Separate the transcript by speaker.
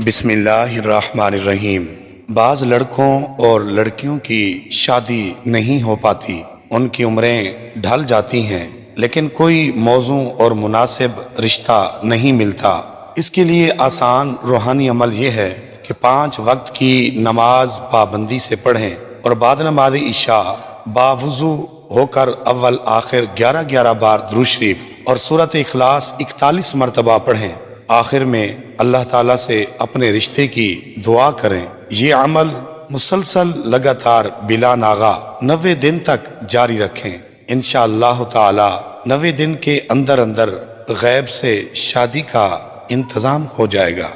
Speaker 1: بسم اللہ الرحمن الرحیم۔ بعض لڑکوں اور لڑکیوں کی شادی نہیں ہو پاتی، ان کی عمریں ڈھل جاتی ہیں، لیکن کوئی موزوں اور مناسب رشتہ نہیں ملتا۔ اس کے لیے آسان روحانی عمل یہ ہے کہ 5 وقت کی نماز پابندی سے پڑھیں اور بعد نماز عشاء باوضو ہو کر اول آخر 11 بار درود شریف اور سورۃ اخلاص 41 مرتبہ پڑھیں۔ آخر میں اللہ تعالیٰ سے اپنے رشتے کی دعا کریں۔ یہ عمل مسلسل لگاتار بلا ناغہ 90 دن تک جاری رکھیں۔ انشاءاللہ تعالی 90 دن کے اندر غیب سے شادی کا انتظام ہو جائے گا۔